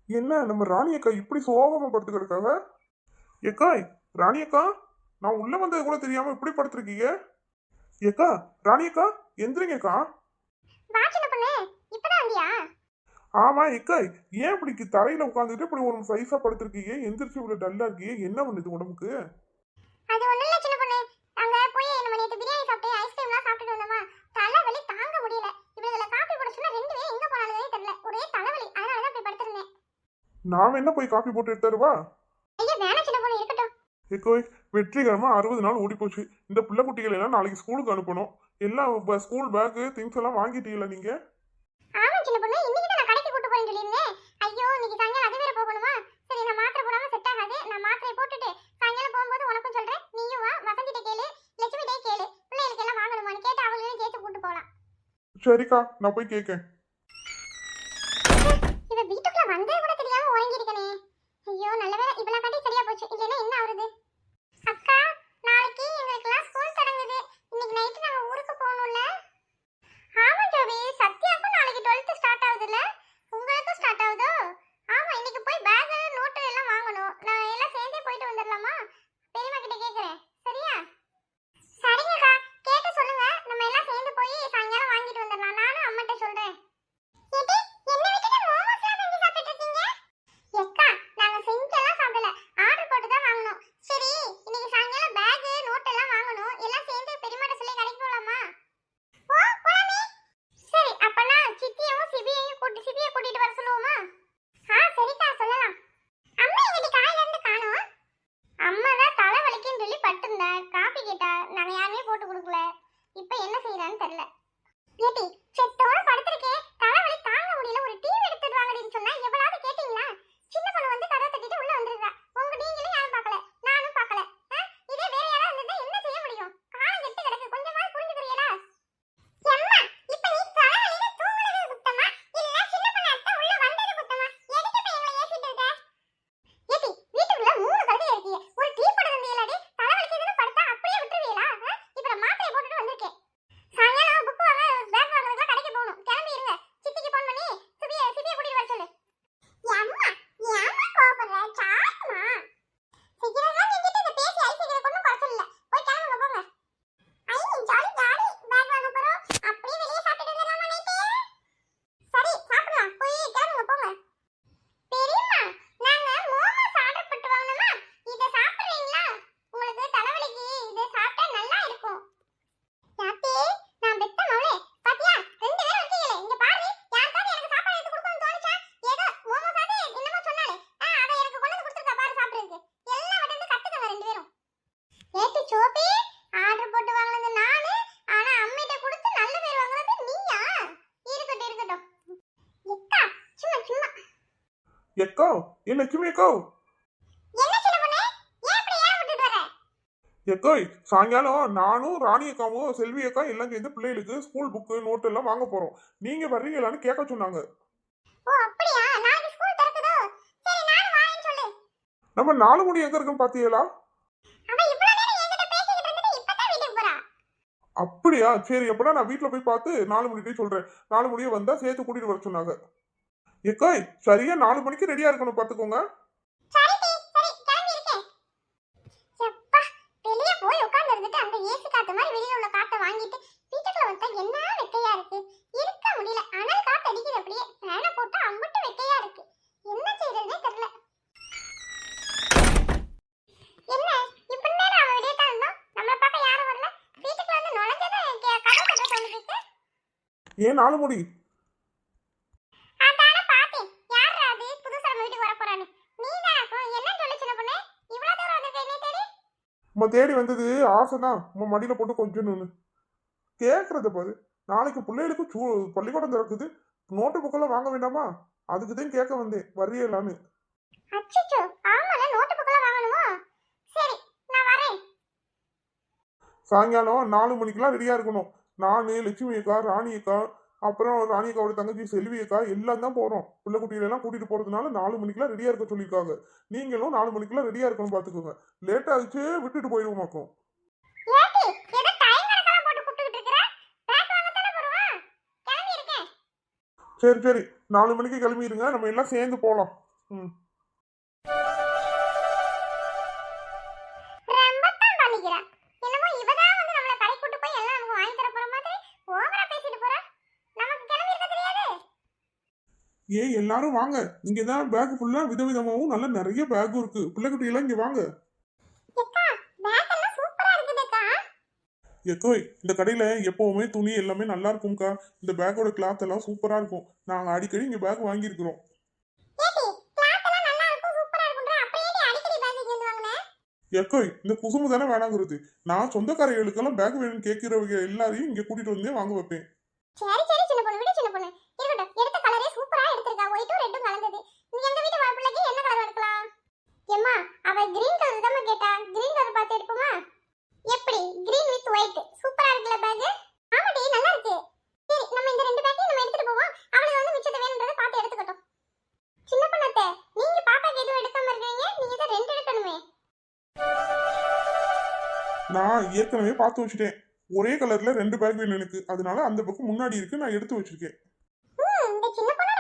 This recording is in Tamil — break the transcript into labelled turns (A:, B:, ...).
A: என்ன நம்ம ராணி அக்கா இப்படி சோகமா படுத்து கிடக்காங்க? ஏக்கா, ராணி அக்கா, நான் உள்ள வந்தது கூட தெரியாம இப்படி படுத்திருக்கீங்க. ஏக்கா, ராணி அக்கா, எந்திரிங்கக்கா.
B: வா சின்ன பொண்ணு, இப்பதான் வந்தியா?
A: ஆமா ஏக்கா, ஏன் இப்படி தரையில உட்காந்துட்டு இப்படி ஒரு சைஸா படுத்திருக்கீங்க? எந்திரிச்சு இவ்வளவு டல்லா இருக்கீங்க, என்ன பண்ணுது உடம்புக்கு?
B: அது ஒண்ணும் இல்ல சின்ன பொண்ணு. அங்க போய் நம்ம நேத்து பிரியாணி சாப்பிட்டு ஐஸ்கிரீம்லாம் சாப்பிட்டுட்டு வந்தோமா, தலைவலி தாங்க முடியல. இவங்கள காப்பி போட சொன்னா ரெண்டு பேரும் எங்க போனாலுமே தெரியல, ஒரே தலைவலி. அதனால தான் போய் படுத்திருந்தேன்.
A: நான் என்ன போய் காஃபி போட்டு எடுத்துருவா?
B: ஐயா வேணாம் சின்ன பொண்ணு, இருக்கட்டும்.
A: ஏக்கோய், வெற்றிகரமா 60 நாள் ஓடி போச்சு. இந்த பிள்ளை குட்டிகள் எல்லாம் நாளைக்கு ஸ்கூலுக்கு அனுப்பணும். எல்லாம் ஸ்கூல் பேக்கு திங்ஸ் எல்லாம் வாங்கிட்டீங்களா நீங்க?
B: ஆமா சின்ன பொண்ணு, இன்னைக்கு தான் நான் கடைக்கு கூட்டு போறேன்னு சொல்லியிருந்தேன். ஐயோ இன்னைக்கு சாயங்காலம் அது வேற போகணுமா? சரி நான் மாத்திரை போடாம செட் ஆகாது. நான் மாத்திரையை போட்டுட்டு சாயங்காலம் போகும்போது உனக்கும் சொல்றேன். நீயும் வா, வசந்திட்ட கேளு, லட்சுமிட்டே கேளு. பிள்ளைகளுக்கு எல்லாம் வாங்கணுமான்னு கேட்டு அவங்களையும் சேர்த்து கூட்டு போகலாம்.
A: சரிக்கா, நான் போய் கேட்கேன்.
B: இவ வீட்டுக்குள்ள வந்தே கூட தெரியாம உறங்கி இருக்கனே. ஐயோ நல்ல வேளை இவள கட்டி சரியா போச்சு. இல்லைன்னா என்ன ஆகுது? அக்கா, நாளைக்கு எங்களுக்கெல்லாம் ஸ்கூல் தொடங்குது. இன்னைக்கு நைட்டு நாங்க ஊருக்கு போகணும்ல. ஆமா ஜோபி, சத்யாக்கும் நாளைக்கு 12th ஸ்டார்ட் ஆகுதுல. உங்களுக்கும் ஸ்டார்ட் ஆகுதோ? ஆமா, இன்னைக்கு போய் பேக் நோட் எல்லாம் வாங்கணும். நான் எல்லாம் சேர்ந்தே போயிட்டு வந்துடலாமா? பெரியம்மா கிட்ட கேக்குறேன். சரியா? சரிங்கக்கா, கேட்டு சொல்லுங்க. நம்ம எல்லாம் சேர்ந்து போய் சாயங்காலம் வாங்கிட்டு வந்துடலாம். நானும் அம்மாட்ட சொல்றேன். ஏடி, என்ன விட்டுட்டு மோமோஸ்லாம் செஞ்சு சாப்பிட்டுட்டு இருக்கீங்க? எக்கா, நாங்க செஞ்செல்லாம் சாப்பிடல. ஆர்டர் போட்டு தான் வாங்கணும். சரி, இன்னைக்கு சாயங்காலம் பேக் நோட் எல்லாம் வாங்கணும். எல்லாம் சேர்ந்து பெரியம்மாட்ட சொல்லி கடைக்கு போலாமா? ஓ, போலாமே. சரி, அப்பனா சித்தியவும் சிபியை கூட்டிட்டு வர சொல்லுவோமா? சரிக்கா, சொல்லலாம். அம்மா எங்கடி காலையில இருந்து காணோம்? அம்மா தான் தலை வலிக்குன்னு சொல்லி படுத்திருந்தா. காபி கேட்டா, நாங்க யாருமே போட்டு கொடுக்கல. இப்போ என்ன செய்யறான்னு தெரியல. ஏடி, செத்தோட படுத்திருக்கேன், தலைவலி தாங்க முடியல, ஒரு டீ எடுத்துட்டு வாங்கடின்னு சொன்னா எவ்வளவு கேட்டீங்களா? சின்ன பொண்ணு வந்து கதவை தட்டிட்டு உள்ள வந்துருக்கா. உங்க நீங்களும் யாரும் பார்க்கல, நானும் பார்க்கல. இதே வேற யாராவது இருந்தா என்ன செய்ய முடியும்? காலம் கெட்டு கிடக்கு, கொஞ்சமா புரிஞ்சுக்கிறீங்களா? எம்மா, இப்ப நீ தலைவலியில தூங்குனது குத்தமா, இல்ல சின்ன பொண்ணு அத்தை உள்ள வந்தது குத்தமா? எதுக்கு இப்ப எங்களை ஏசிட்டு இருக்க? ஏடி, வீட்டுக்குள்ள 3 கழுதை இருக்கீங்க, ஒரு டீ போட வந்தீங்களாடி? தலைவலிக்குதுன்னு படுத்தா அப்படியே விட்டுருவீங்களா? இப்ப நான் மாத்திரை போட்டுட்டு வந்திருக்கேன். சாயங்காலம் புக் வாங்க, பேக் வாங்குறதுக்குலாம் கடைக்கு போகணும். கிளம்பி இருங்க. சித்திக்கு ஃபோன் பண்ணி சிபியை கூட்டிட்டு வர சொல்லு. அம்மா, ஏம்மா கோபப்படுற? சாருமா, சீக்கிரமா நின்னுட்டு இந்த பேசி ஐசிக்கிற கொண்டு குறைச்சல் இல்ல. போய் கிளம்புங்க போங்க. ஐ ஜாலி ஜாலி, பேக் வாங்க போறோம். அப்படியே வெளியே சாப்பிட்டு வந்துடலாமா நைட்டு? சரி, சாப்பிடலாம். போய் கிளம்புங்க போங்க. பெரியம்மா, நாங்க மோமோஸ் ஆர்டர் போட்டு வாங்கணுமா? இத சாப்பிடுறீங்களா? உங்களுக்கு தலைவலிக்கு இத சாப்பிட்டா நல்லா இருக்கும். யாத்தே, நான் பெத்த மவளே, பாத்தியா? 2 பேரும் இருக்கீங்களே, இங்க பாரு. யாருக்காவது எனக்கு சாப்பாடு எடுத்து கொடுக்கணும்னு தோணுச்சா? ஏதோ மோமோஸாவது என்னமோ சொன்னாலே, அதை எனக்கு கொண்டு வந்து கொடுத்துருக்கா பாரு சாப்பிடுறதுக்கு. எல்லாம் விட்டு கத்துக்கங்க 2 பேரும். ஏட்டு சோபி, ஆர்டர் போட்டு வாங்குனது நானு, ஆனா அம்மிட்ட கொடுத்து நல்ல பேர் வாங்குனது நீயா? இருக்கட்டும் இருக்கட்டும். எக்கா, சும்மா சும்மா.
A: எக்கோ, ஏ லட்சுமி அக்கோ.
B: என்ன சின்ன பொண்ணே, ஏன் இப்படி ஏன் விட்டுட்டு வர?
A: எக்கோய், சாயங்காலம் நானும் ராணி அக்காவும் செல்வி அக்கா எல்லாம் சேர்ந்து பிள்ளைகளுக்கு ஸ்கூல் புக்கு நோட்டு எல்லாம் வாங்க போறோம். நீங்க வர்றீங்களான்னு கேட்க சொன்னாங்க.
B: ஓ அப்படியா, நாளைக்கு ஸ்கூல் திறக்குதோ? சரி, நானும் வாரேன்னு சொல்லு.
A: நம்ம 4 மணி எங்க இருக்குன்னு பாத்தீங்களா?
B: அவ இவ்வளவு நேரம் என்கிட்ட பேசிக்கிட்டு இருந்துட்டு இப்பதான் வீட்டுக்கு போறா.
A: அப்படியா? சரி, எப்படா நான் வீட்டுல போய் பார்த்து 4 மணிக்கே சொல்றேன். 4 மணியே வந்தா சேர்த்து கூட்டிட்டு வர சொன்னாங்க. எக்காய், சரியா 4 மணிக்கு ரெடியா இருக்கணும் பாத்துக்கோங்க.
B: சரி டி, சரி கிளம்பி இருக்கேன். எப்பா, வெளிய போய் உட்கார்ந்து இருந்துட்டு அந்த ஏசி காத்து மாதிரி வெளிய உள்ள காத்தை வாங்கிட்டு வீட்டுக்குள்ள வந்தா என்ன வெக்கையா இருக்கு. இருக்க முடியல, அனல் காத்து அடிக்குது. அப்படியே ஃபேனை போட்டா அம்புட்டு வெக்கையா இருக்கு. என்ன செய்யறதுனே தெரியல. என்ன இப்ப நேரம் அவ வெளிய தான் இருந்தோம், நம்மள பார்க்க யாரும் வரல. வீட்டுக்குள்ள வந்து நுழைஞ்சதும் கதவு தட்ட சவுண்ட் கேக்கு.
A: ஏன் 4 மணி?
B: அதான பார்த்தேன், யாரா அது புதுசா நம்ம வீட்டுக்கு வர போறானே? நீதான் இருக்கும். என்ன சொல்லு சின்ன பொண்ணு, இவ்வளவு தூரம் வந்திருக்க என்னை தேடி?
A: நம்ம தேடி வந்தது ஆசைதான். நம்ம மடியில போட்டு கொஞ்சம் கேக்குறத பாரு. நாளைக்கு பிள்ளைகளுக்கு பள்ளிக்கூடம் திறக்குது. நோட்டு புக்கெல்லாம் வாங்க வேண்டாமா? அதுக்குதான் கேட்க வந்தேன், வர்றீங்களான்னு.
B: அச்சச்சோ, ஆமால நோட் புக்லாம் வாங்கணுமா? சரி, நான் வரேன்.
A: சாயங்காலம் 4 மணிக்கெல்லாம் ரெடியா இருக்கணும். நானு, லட்சுமி அக்கா, ராணி அக்கா, அப்புறம் ராணி அக்காவோட தங்கச்சி செல்வி அக்கா எல்லாம் தான் போறோம். பிள்ளை குட்டிகளெல்லாம் கூட்டிட்டு போறதுனால 4 மணிக்கெல்லாம் ரெடியா இருக்க சொல்லியிருக்காங்க. நீங்களும் 4 மணிக்கெல்லாம் ரெடியா இருக்கணும் பாத்துக்கோங்க. லேட் ஆகிச்சு விட்டுட்டு போயிடுவோமாக்கும்.
B: ஏடி, ஏதோ டைம் கணக்கெல்லாம் போட்டு கூப்பிட்டுக்கிட்டு இருக்கற? பேக் வாங்க தானே போறோம். கிளம்பி இருக்கேன்.
A: சரி சரி, 4 மணிக்கு கிளம்பிடுங்க, நம்ம எல்லாம் சேர்ந்து போலாம். ம்.
B: ரொம்பத்தான் பண்ணிக்கிறா. என்னமோ இவதான் வந்து நம்மள கடை கூட்டு போய் எல்லாம் நமக்கு வாங்கி தர போற மாதிரி ஓவரா பேசிட்டு போறா. நமக்கு கிளம்பி இருக்க தெரியாது.
A: ஏய் எல்லாரும் வாங்க, இங்கதான் பேக் ஃபுல்லா விதவிதமாவும் நல்ல நிறைய பேக்கும் இருக்கு. பிள்ளைக்குட்டி எல்லாம் இங்க வாங்க.
B: அக்கா, பேக் எல்லாம் சூப்பரா இருக்குதுக்கா.
A: எக்கோய், இந்த கடையில எப்பவுமே துணி எல்லாமே நல்லா இருக்கும்க்கா. இந்த பேக்கோட கிளாத் எல்லாம் சூப்பரா இருக்கும். நாங்க அடிக்கடி இங்க பேக் வாங்கியிருக்கிறோம்.
B: ஏடி, கிளாத் எல்லாம் நல்லா இருக்கும், சூப்பரா இருக்கும்ன்ற அப்படியே நீ அடிக்கடி பேக் இங்க வந்து வாங்குன.
A: எக்கோய், இந்த குசுமு தானே வேணாங்கிறது. நான் சொந்தக்காரர்களுக்கெல்லாம் பேக் வேணும்னு கேட்கிறவங்க எல்லாரையும் இங்க கூட்டிட்டு வந்தே வாங்க வைப்பேன்.
B: சரி சரி சின்ன பொண்ணு, விடு சின்ன பொண்ணு. இருக்கட்டும், எடுத்த கலரே சூப்பரா எடுத்திருக்கா. ஒயிட்டும் ரெட்டும் கலந்தது. நீ எங்க வீட்டு மாப்பிள்ளைக்கு என்ன கலர் எடுக்கலாம்? ஏம்மா, அவ கிரீன் கலர் தான் கேட்டா. கிரீன் கலர் பார்த்து எடுப்போமா? எப்படி? கிரீன் வித் ஒயிட் சூப்பரா இருக்குல பேக்? ஆமாடி, நல்லா இருக்கு. சரி, நம்ம இந்த ரெண்டு பேக்கையும் நம்ம எடுத்துட்டு போவோம். அவளுக்கு வந்து மிச்சத்தை வேணும்ன்றதை பார்த்து எடுத்துக்கட்டும். சின்ன பொண்ணாத்தே, நீங்க பாப்பாக்கு எதுவும் எடுக்காம இருக்கீங்க? நீங்க இதை ரெண்டு எடுக்கணுமே.
A: நான் ஏற்கனவே பார்த்து வச்சுட்டேன். ஒரே கலர்ல 2 பேக் வேணும் எனக்கு. அதனால அந்த பக்கம் முன்னாடி இருக்கு, நான் எடுத்து வச்சிருக்கேன்.
B: இந்த சின்ன பொண்ணு